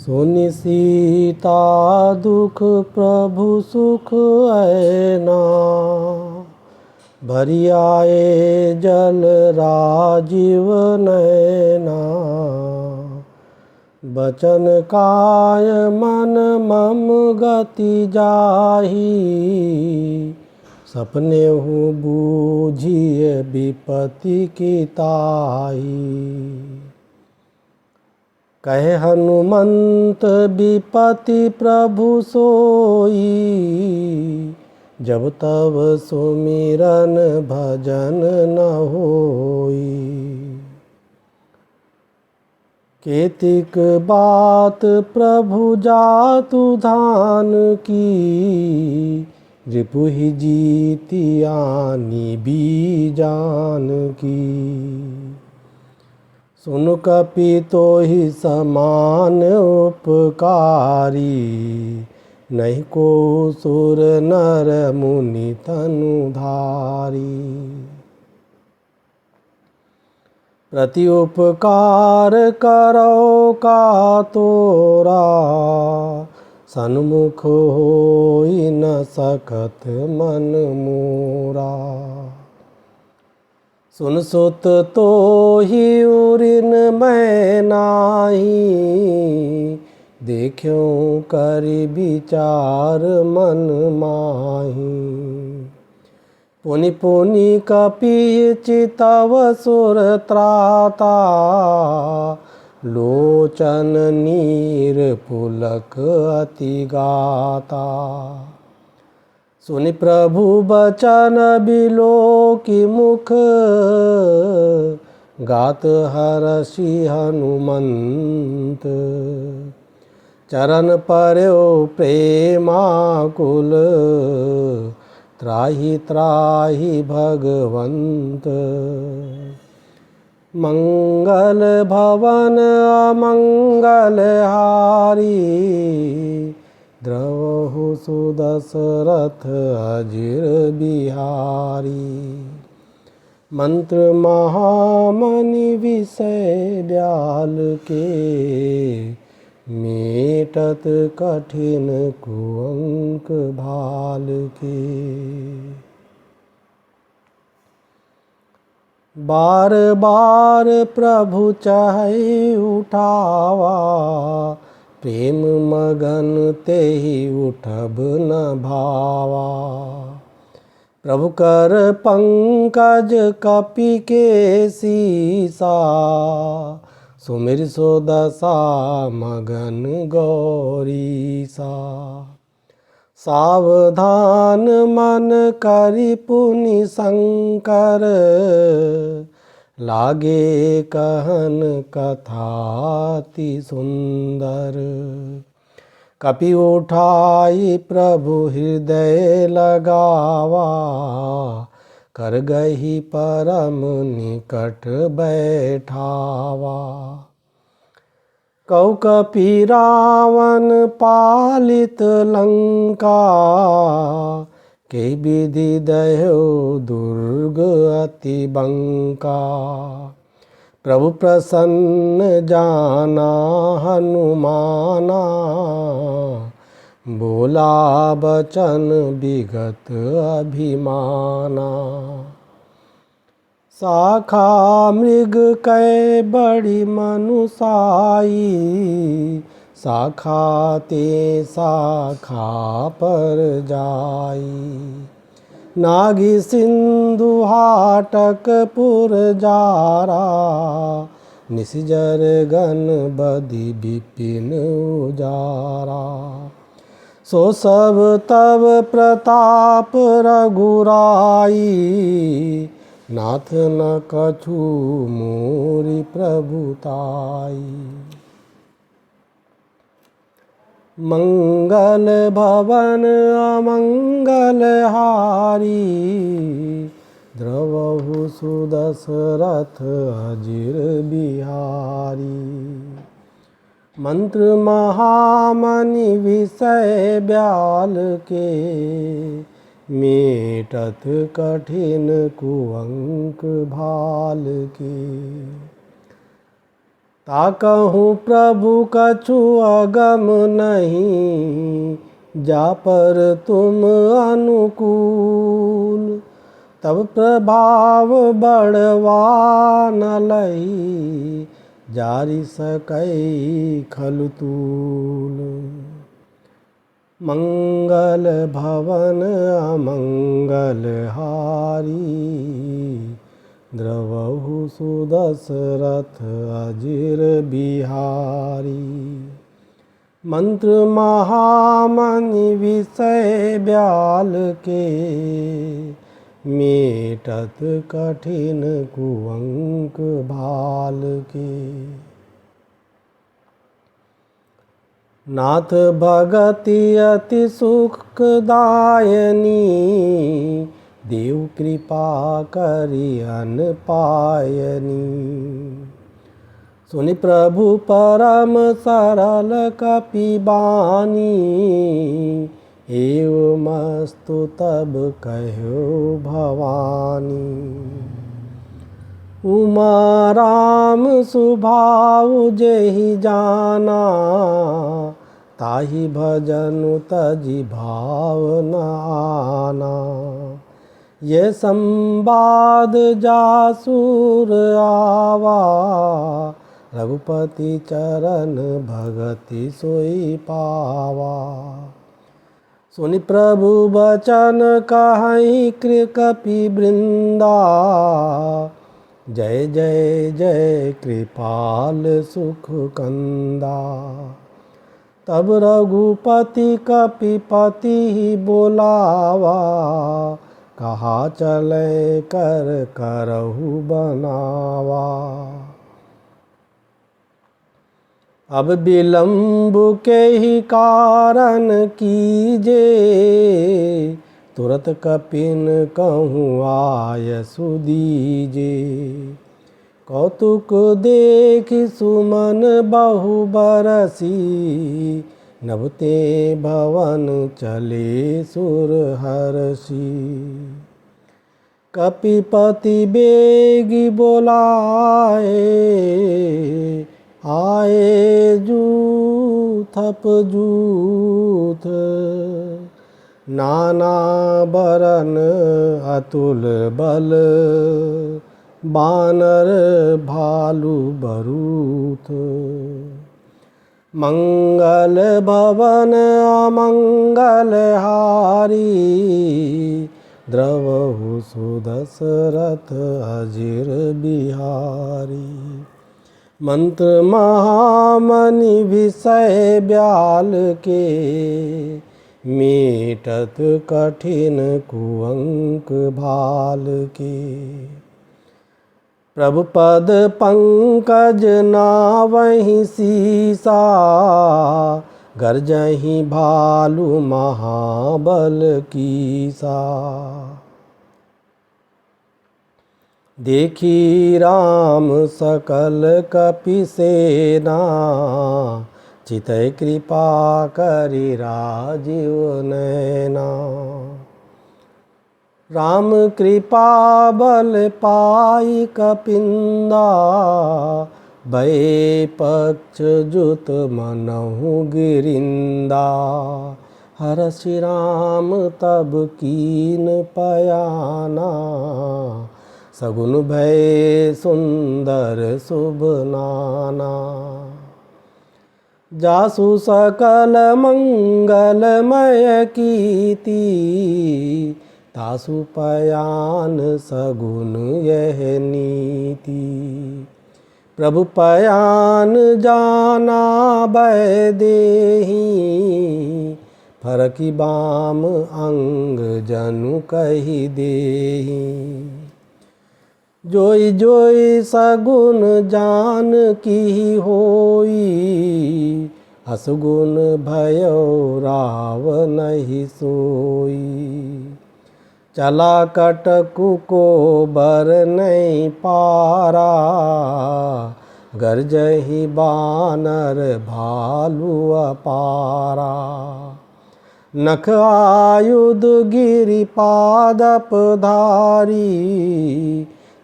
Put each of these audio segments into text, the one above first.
सुनि सीता दुख प्रभु सुख ऐना, भरी आए जल राजीव नैना। बचन काय मन मम गति जाहि, सपने हूँ बूझिए विपत्ति की ताही। कहे हनुमंत विपत्ति प्रभु सोई, जब तब सुमिरन भजन न होई। केतिक बात प्रभु जातु धान की, रिपुहि जीतियानि बीजान की। सुन कपि तोहि समान उपकारी, नहीं को सुर नर मुनि तनुधारी। प्रति उपकार करो का तोरा, सन्मुख होई न सकत मन मोरा। सुन सुत तोहि उरिन मैं नाही, देख्यों करि विचार मन माही। पुनि पुनि कपि चितव सुर त्राता, लोचन नीर पुलक अति गाता। सुनि प्रभु बचन बिलोकि मुख, गात हरषि हनुमंत। चरण पर्यो प्रेमाकुल, त्राहि त्राहि भगवंत। मंगल भवन अमंगल हारी, द्रवहु सुदशरथ अजिर बिहारी। मंत्र महामणि विषय ब्याल के, मेटत कठिन कुअंक भाल के। बार बार प्रभु चाहे उठावा, प्रेम मगन तेहि उठब न भावा। प्रभु कर पंकज कपि के सीसा, सुमिर सो दशा मगन गौरीसा। सावधान मन करि पुनि शंकर, लागे कहन कथा अति सुंदर। कपि उठाई प्रभु हृदय लगावा, कर गही परम निकट बैठावा। कौ कपि रावण पालित लंका, के विधि दह्यो दुर्ग अति बंका। प्रभु प्रसन्न जाना हनुमाना, बोला बचन विगत अभिमाना। शाखा मृग कै बड़ी मनुसाई, शाखा ते शाखा पर जाई। नागी सिंधु हाटक पुर जारा, निसिजर गण बदि विपिन उजारा। सो सब तब प्रताप रघुराई, नाथ न कछु मोरि प्रभुताई। मंगल भवन अमंगल हारी, द्रवहु सुदशरथ अजिर बिहारी। मंत्र महामणि विषय ब्याल के, मेटत कठिन कुअंक भाल के। ताकहूँ प्रभु कछु अगम नहीं, जा पर तुम अनुकूल। तब प्रभाव बढ़वा न लई, जारी सकै खलतूल। मंगल भवन अमंगल हारी, द्रवहु सुदशरथ अजिर बिहारी। मंत्र महामनि विषय ब्याल के, मेटत कठिन कुअंक भाल के। नाथ भगति अति सुखदायनी, देव कृपा करि अन पायनी। सुनि प्रभु परम सरल कपिबानी, एवमस्तु तब कह्यो भवानी। उमा राम सुभाउ जेहि जाना, ताहि भजनु तजि भाव न आना। ये संवाद जासुर आवा, रघुपति चरण भगति सोई पावा। सुनि प्रभु बचन कहई कपि वृंदा, जय जय जय कृपाल सुख कंदा। तब रघुपति कपिपति बोलावा, कहा चले कर करहु बनावा। अब विलंब के ही कारण कीजे, तुरत कपिन कहूँ आय सुदीजे। कौतुक देख सुमन बहु बरसी, नभते भवन चले सुर हरसी। कपिपति बेगी बोलाए, आए जूथप जूथ। नाना बरन अतुल बल, बानर भालु बरूथ। मंगल भवन अमंगल हारी, द्रवहु सुदशरथ अजिर बिहारी। मंत्र महामनि विषय ब्याल के, मेटत कठिन कुअंक भाल के। प्रभु पद पंकज नावहि सीसा, गर्जहि भालु महाबल कीसा। देखी राम सकल कपि सेना, चितै कृपा करि राजीव नैना। राम कृपा बल पाई कपिंदा, भय पक्ष जुत मनहु गिरिंदा। हरषि राम तब कीन पयाना, सगुन भय सुंदर शुभ नाना। जासु सकल मंगलमय कीर्ति, तासु पयान सगुन यह नीति। प्रभु पयान जाना भय देहि, फरकी बाम अंग जनु कहि देहि। जोई जोई सगुन जान की होई, असगुन भयो राव नहीं सोई। चला कटकु को बर नहीं पारा, गर्जहि बानर भालु अपारा। नख आयुध गिरि पादप धारी,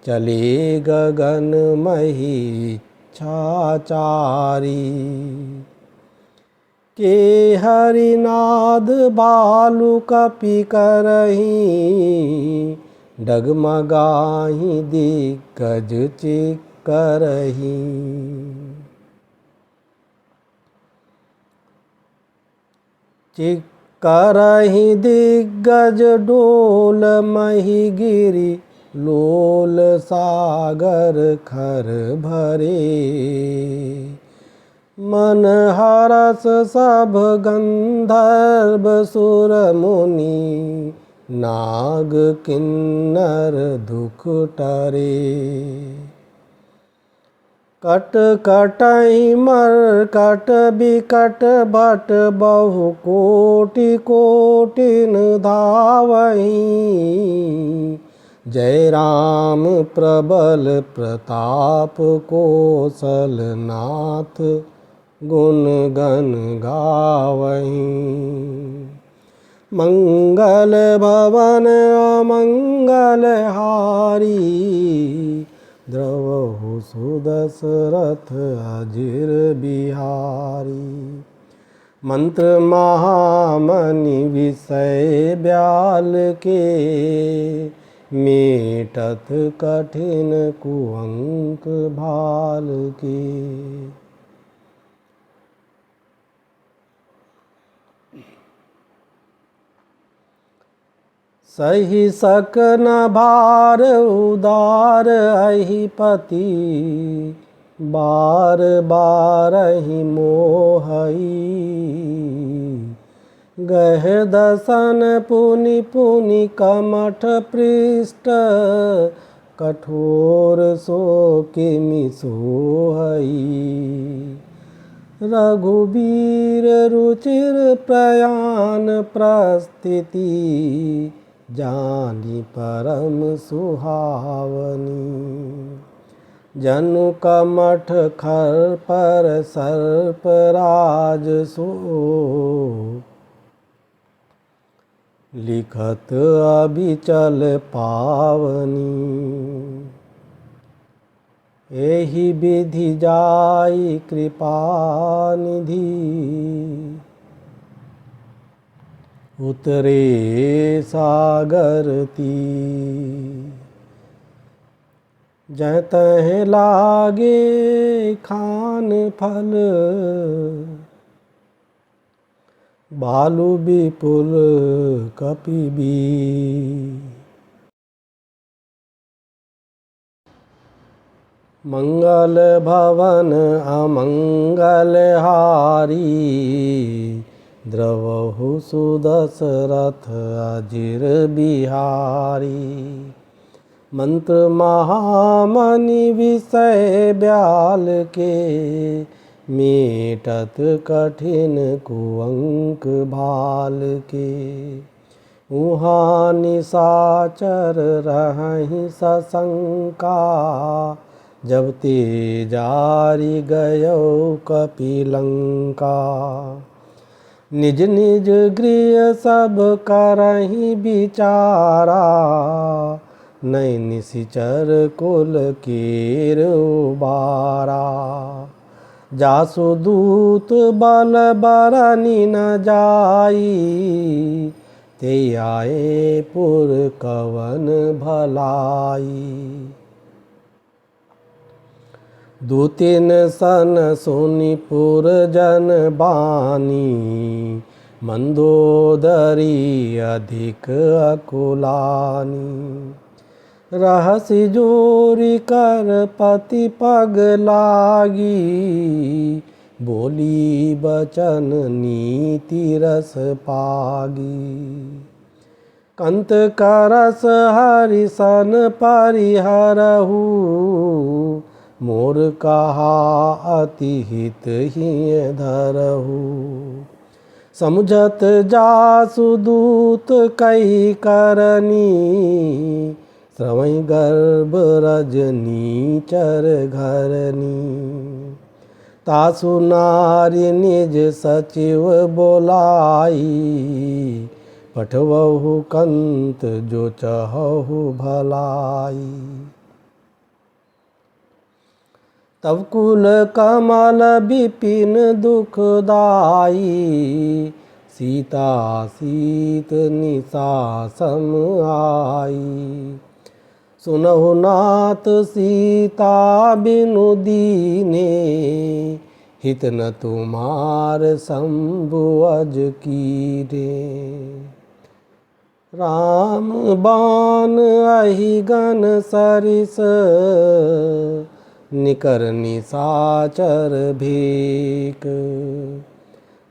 चले गगन मही के हरिनाद भालु कपि करही, डगमगाही दिग्गज चिक्करही। चिक्करही दिग्गज डोल महिगिरि, लोल सागर खर भरे। मन हरस सब गंधर्व सुर मुनि, नाग किन्नर दुख टरे। कट कटहि मरकट बिकट भट, बहु कोटि कोटिन धावहीं। जय राम प्रबल प्रताप कौशलनाथ, गुण गण गावहीं। मंगल भवन अमंगल हारी, द्रवहु सुदशरथ अजिर बिहारी। मंत्र महामणि विषय ब्याल के, मेटत कठिन कुअंक भाल के। सही सकन भार उदार अहिपति, बार बारहि मोहई। गह दसन पुनि पुनि कमठ पृष्ठ, कठोर सो किमि सोहई। रघुबीर रुचिर प्रयाण प्रस्थिति, जानी परम सुहावनी। जनु कमठ खर पर सर्प राज सो, लिखत अबिचल पावनी। एहि विधि जाई कृपा निधि, उतरे सागर तीर। जह तह लागे खान फल, भालु विपुल कपि बीर। मंगल भवन अमंगल हारी, द्रवहु सुदशरथ अजिर बिहारी। मंत्र महामणि विषय ब्याल के, मेटत कठिन कुअंक भाल के। उहाँ निशाचर रहहि सशंका, जब ते जारि गयो कपिलंका। निज निज गृह सब करहि बिचारा, नहीं निशिचर कुल केर उबारा। जासु दूत बल बरनि न जाई, ते आए पुर कवन भलाई। दूतिन सन सुनि पुर जन बानी, मंदोदरी अधिक अकुलानी। रहसि जोरि कर पति पग लागी, बोली बचन नीति रस पागी। कंत करस हरिसन परिहरहु, मोर कहा अति हित हिय धरहु। समुझत जासु दूत कही करनी, श्रवई गर्भ रजनी चर घरनी। तासु नारी निज सचिव बोलाई, पठवहु कंत जो चहहु भलाई। तब कुल कमल विपिन दुखदाई, सीता सीत निशा सम आई। सुनहु नाथ सीता बिनु दीने, हित न तुम्हार शंभु अज कीरे। राम बाण अहि गन सरिस, निकर निशाचर भेक।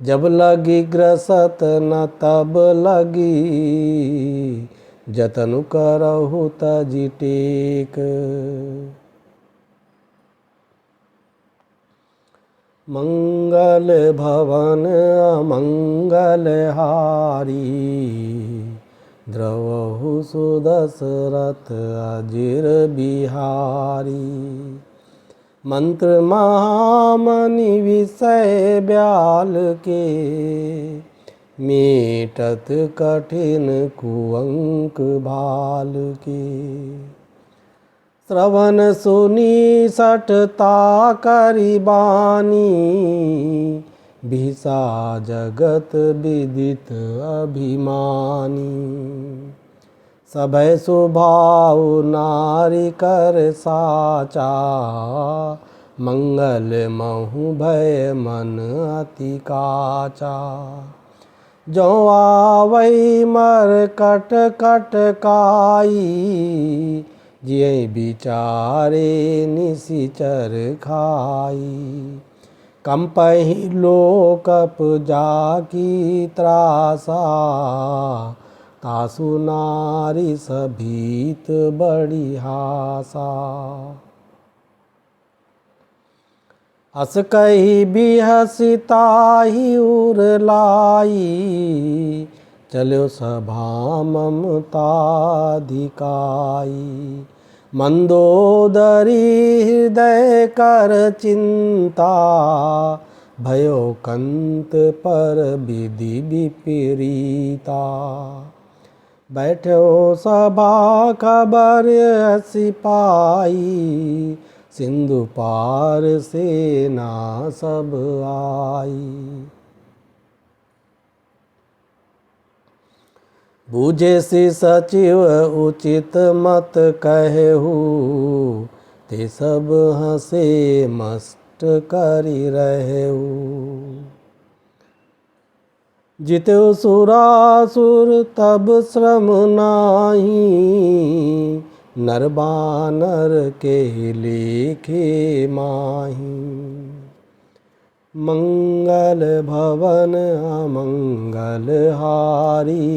जब लगी ग्रसत न तब लगी, जतनु करहु तजि टेक। मंगल भवन अमंगल हारी, द्रवहु सुदशरथ अजिर बिहारी। मंत्र महामणि विषय ब्याल के, मेटत कठिन कुअंक भाल के। श्रवण सुनी सठता करि बानी, बिसा जगत विदित अभिमानी। सभय स्वभाव नारी कर साचा, मंगल महु भय मन अति काचा। जो आवै मर कट कट काई, जिय बिचारे निशिचर खाई। कंपहि लोकप जाकी त्रासा, तासु नारी सभीत बड़ी हासा। अस कही बिहसि ताहि उर लाई, चलो सभा ममता धिकाई। मंदोदरी हृदय कर चिंता, भयो कंत पर विधि विपरीता। बैठो सभा खबर सिपाही, सिंधु पार सेना सब आई। बूझे सि सचिव उचित मत कहु, ते सब हंसे मस्त करि रहु। जितेउ सुरासुर तब श्रम नाही, नर बानर के लेखे माही। मंगल भवन अमंगल हारी,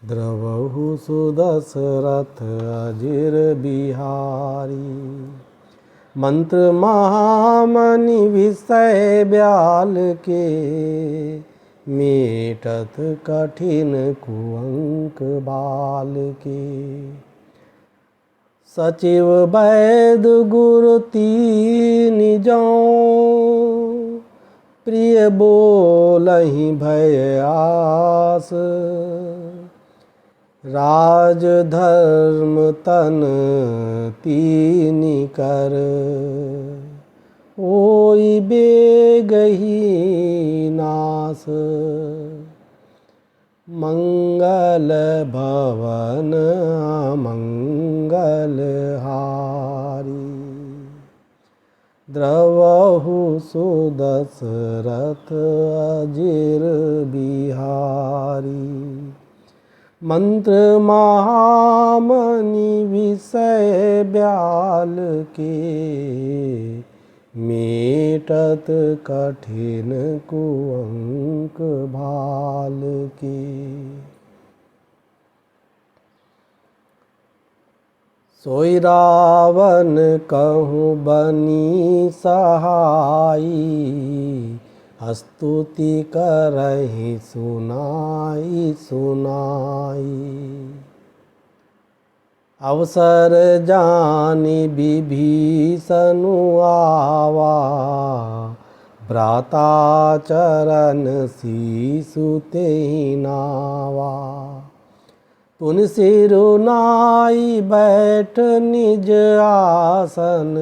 द्रवहु सुदशरथ अजिर बिहारी। मंत्र महामणि विषय ब्याल के, मेटत कठिन कुअंक बाल के। सचिव वैद गुरु तीन जौ, प्रिय बोलहि भय आस। राज धर्म तन तीनि कर, ओई बेगहि नास। मंगल भवन मंगल हारी, द्रवहु सुदशरथ अजिर बिहारी। मंत्र महामणि विषय ब्याल के, मेटत कठिन कुअंक भाल के। सोई रावण कहूँ बनी सहाई, स्तुति करहि सुनाई सुनाई। अवसर जानि विभीषणु आवा, भ्राता चरण शीशु तेहि नावा। पुन सिरुनाई बैठ निज आसन,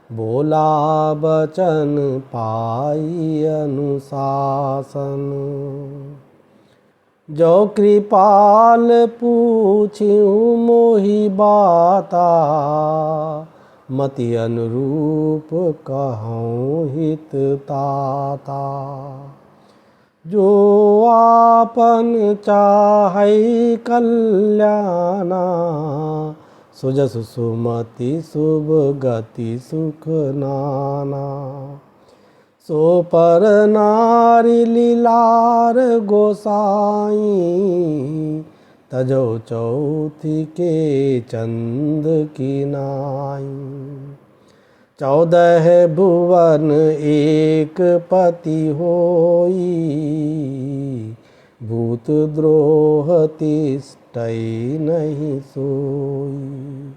बोला बचन पाई अनुशासन। जो कृपाल पूछूं मोहि बाता, मति अनुरूप कहूँ हित ताता। जो आपन चाहै कल्याणा, सुजस सुमति शुभ गति सुख नाना। सो पर नारी लीलार गोसाई, तजो चौथी के चंद की नाई। 14 भुवन एक पति होई, भूत द्रोह तिष्ठै नहीं सोई।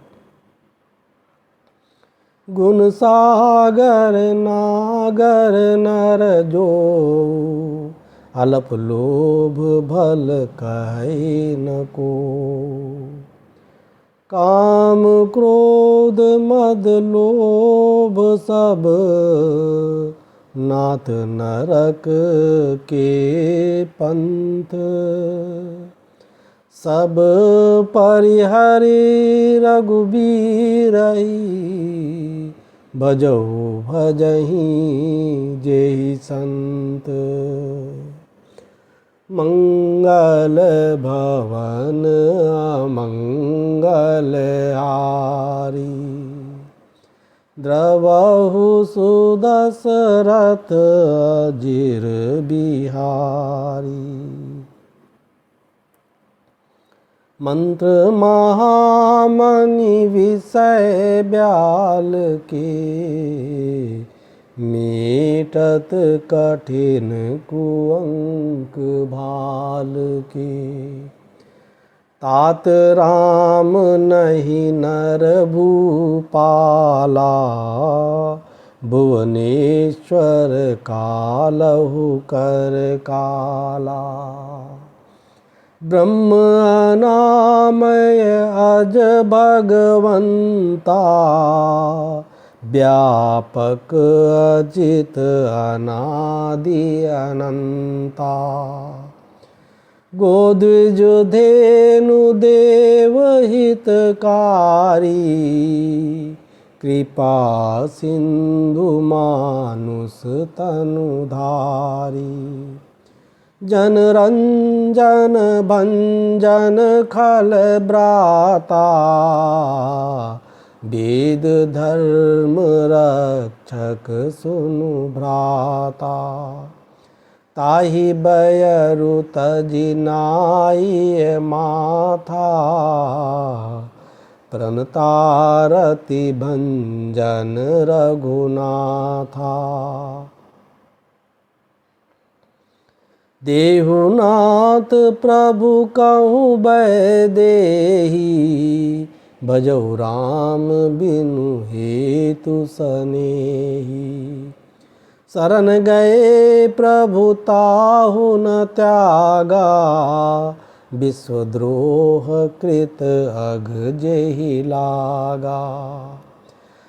गुण सागर नागर नर जो, अल्प लोभ भल कहै न को। काम क्रोध मद लोभ सब, नाथ नरक के पंथ। सब परिहरि रघुबीरई, भजौ भजहि जेहि संत। मंगल भवन अमंगल हारी, द्रवहु सुदशरथ अजिर बिहारी। मंत्र महामणि विषय ब्याल के, मीटत कठिन कुअंक भाल के। तात राम नहीं नर भूपाला, भुवनेश्वर कालहु कर काला। ब्रह्म अनामय अज भगवंता, व्यापक अजित अनादि अनंता। गोद्विज धेनु देव हितकारी, कृपा सिंधु मानुष तनुधारी। जन रंजन भंजन खल ब्राता, वेद धर्म रक्षक सुनु भ्राता। ताहि बयरु तजिनाई माथा, प्रणतारति भंजन रघुनाथा। देहुनाथ प्रभु कहूँ बैदेही, भजौ राम बिनु हेतु सनेही। शरण गए प्रभु ताहु न त्यागा, विश्वद्रोह कृत अघ जेहि लागा।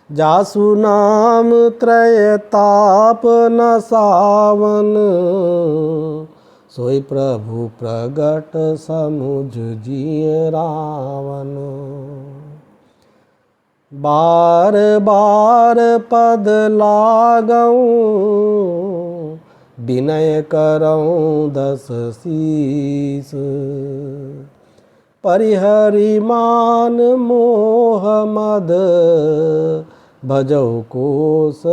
जासु नाम त्रय ताप न सावन, सोई प्रभु प्रगट समुझ जिय रावण। बार बार पद लागऊं, विनय करऊं दस शीस। परिहरि मान मोह मद, भजौ कोसलाधीश।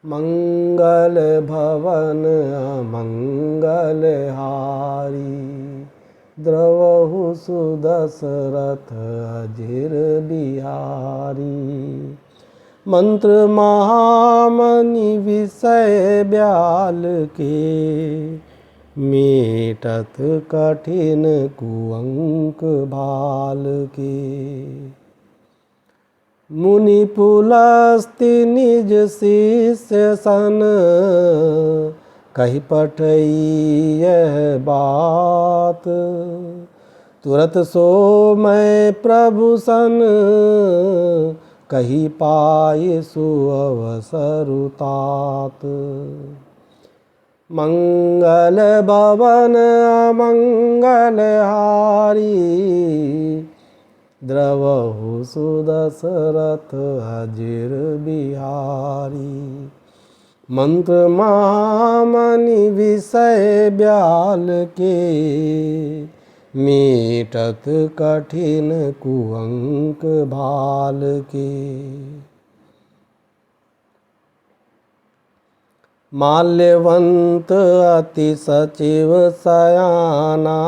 मंगल भवन अमंगल हारी, द्रवहु सुदशरथ अजिर बिहारी। मंत्र महामणि विषय ब्याल के, मीटत कठिन कुअंक भाल के। मुनि पुलस्ति निज शिष्य सन, कही पठई यह बात, तुरत सो मैं प्रभु सन, कही पाए सुअवसरु तात। मंगल भवन अमंगल हारी, द्रवहु सुदशरथ अजिर बिहारी। मंत्र महामणि विषय ब्याल के, मीटत कठिन कुअंक भाल के। माल्यवंत अति सचिव सयाना,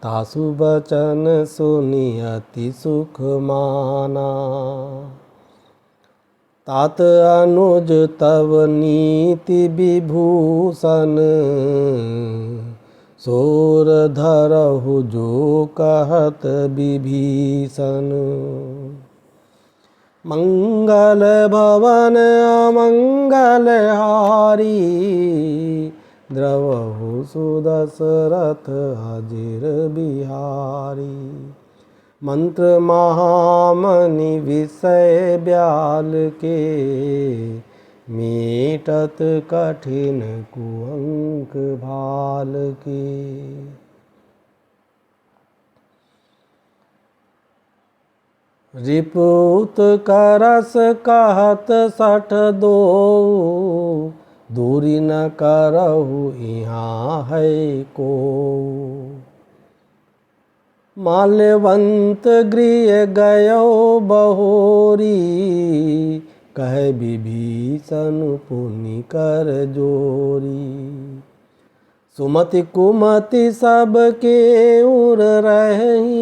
तासु बचन सुनि अति सुख माना। तात अनुज तव नीति विभूषण, सोर धरहु जो कहत विभीषण। मंगल भवन अमंगल हारी, द्रवहु सुदशरथ अजिर बिहारी। मंत्र महामणि विषय ब्याल के, मीटत कठिन कुअंक भाल के। रिपुत करस कहत सठ दो, दूरी न करहु यहाँ है को। माल्यवंत गृह गयो बहोरी, कह विभीषण पुनि कर जोरी। सुमति कुमति सबके उर रही,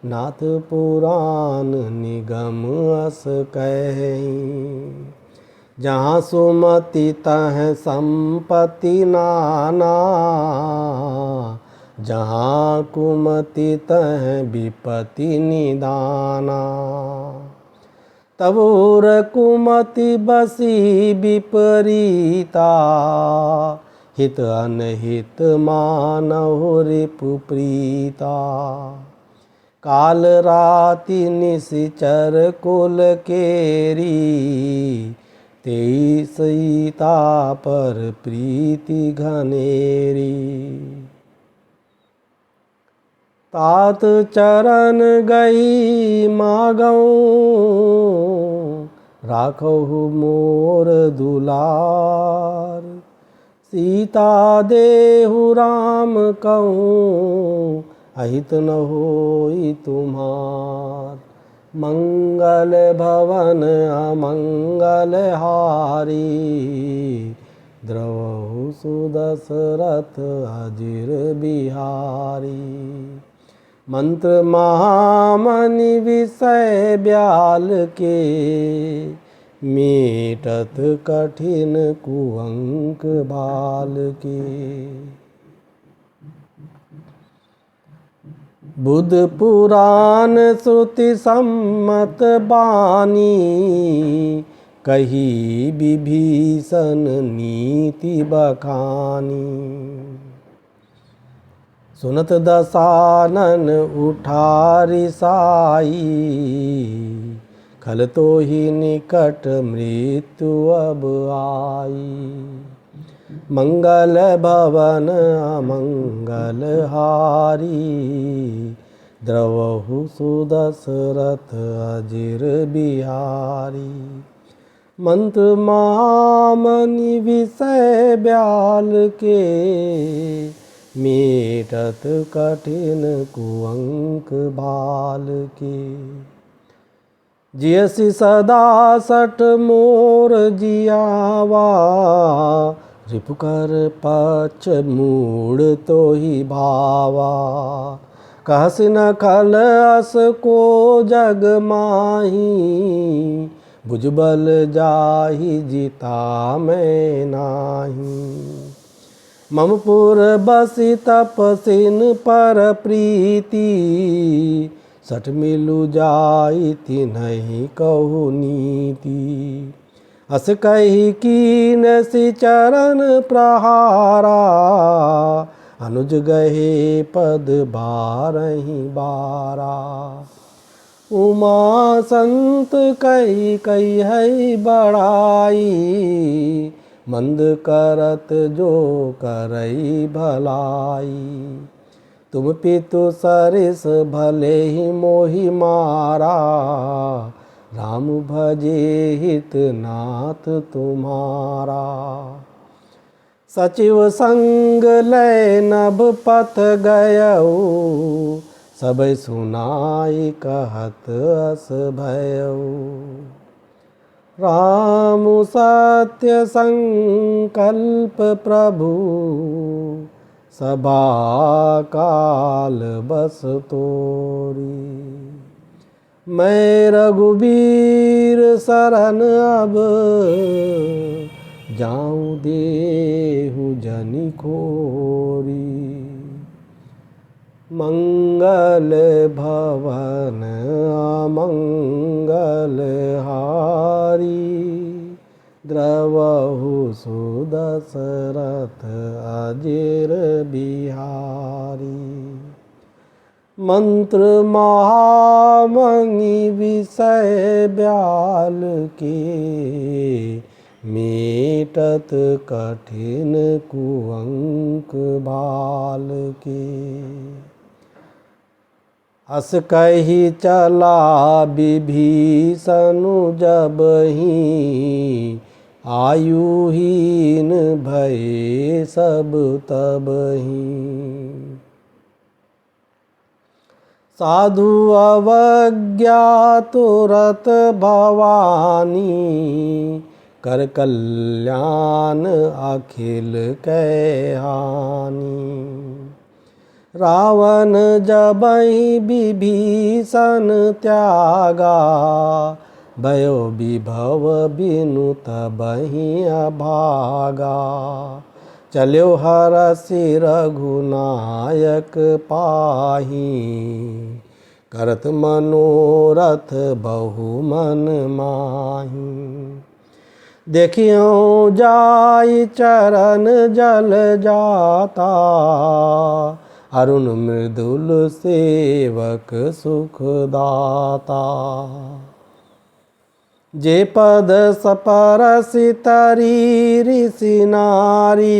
नाथ पुराण निगम अस कहीं। जहाँ सुमति तह संपत्ति नाना, जहाँ कुमति तह विपत्ति निदाना। तबोर कुमति बसी विपरीता, हित अनहित मानहु रिपु प्रीता। काल राति निशिचर कुल केरी, तेई सीता पर प्रीति घनेरी। तात चरण गई मागऊँ, राखहु मोर दुलार। सीता देहु राम कहूँ, अहित न होई तुम्हार। मंगल भवन अमंगल हारी, द्रवहु सुदशरथ अजिर बिहारी। मंत्र महामणि विषय ब्याल के, मीटत कठिन कुअंक भाल के। बुध पुराण श्रुति सम्मत बानी, कही विभीषण नीति बखानी। सुनत दसानन उठारी साई, खल तो ही निकट मृत्यु अब आई। मंगल भवन अमंगल हारी, द्रवहु सुदशरथ अजिर बिहारी। मंत्र महामणि विषय ब्याल के, मीटत कठिन कुअंक भाल के। जियसि सदा सठ मोर जियावा, रिपुकर पच मूड तो ही भावा। कहसि न खल अस को जग माही, भुजबल जाहि जिता मैं नाही। ममपुर बसी तपसिन पर प्रीति, सठ मिलु जाई तिन्हि कहु नीति। अस कही कीन सी चरण प्रहारा, अनुज गहे पद बारही बारा। उमा संत कही कही है बड़ाई, मंद करत जो करई भलाई। तुम पितु सरिस भले ही मोहि मारा, राम भजे हित नाथ तुम्हारा। सचिव संग लय नभ पथ गयऊ, सब सुनाई कहत अस भयऊ। राम सत्य संकल्प प्रभु, सभा काल बस तोरी। मैं रघुबीर शरण अब, जाऊं देहु जनि खोरी। मंगल भवन अमंगल हारी, द्रवहु सुदशरथ अजिर बिहारी। मंत्र महामणि विषय ब्याल के, मेटत कठिन कुअंक बाल के। अस कही चला विभीषण जबहि, आयुहीन भये सब तबहि। साधु अवज्ञा तुरत भवानी, कर कल्याण अखिल कै हानि। रावण जबहि विभीषण त्यागा, भयो विभव बिनु तबहि अभागा। चल्यो हरषि रघुनायक पाहि, करत मनोरथ बहु मन माहि। देखियो जाई चरण जल जाता, अरुण मृदुल सेवक सुख दाता। जे पद सपरसि तरी ऋषि नारी,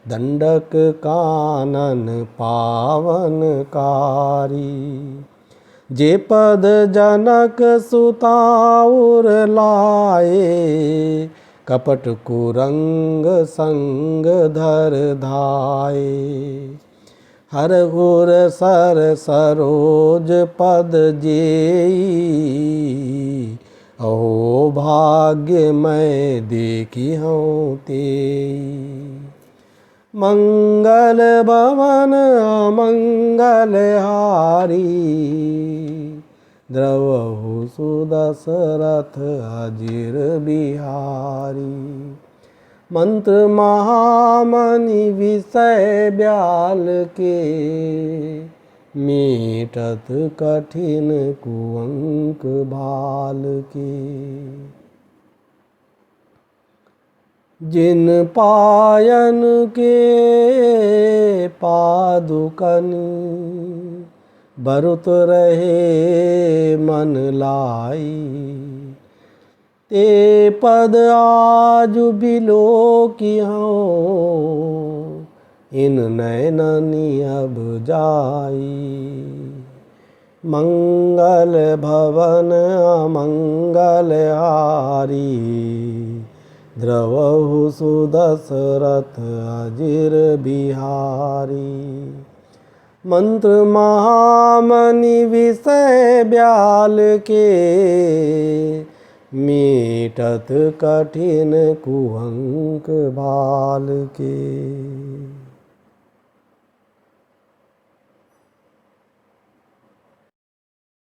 दंडक कानन पावन कारी। जे पद जनक सुता उर लाए, कपट कुरंग संग धर धाये। हर उर सर सरोज पद जेई, अहो भाग्य मैं देखी हूँ तेई। मंगल भवन अमंगल हारी, द्रवहु सुदशरथ अजिर बिहारी। मंत्र महामणि विषय ब्याल के, मेटत कठिन कुअंक भाल के। जिन पायन के पादुकन, बरुत रहे मन लाई। ते पद आज बिलोकिहूँ, इन नैननि अब जाई। मंगल भवन अमंगल हारी, द्रवहु सुदशरथ अजिर बिहारी। मंत्र महामणि विषय ब्याल के, मेटत कठिन कुअंक भाल के।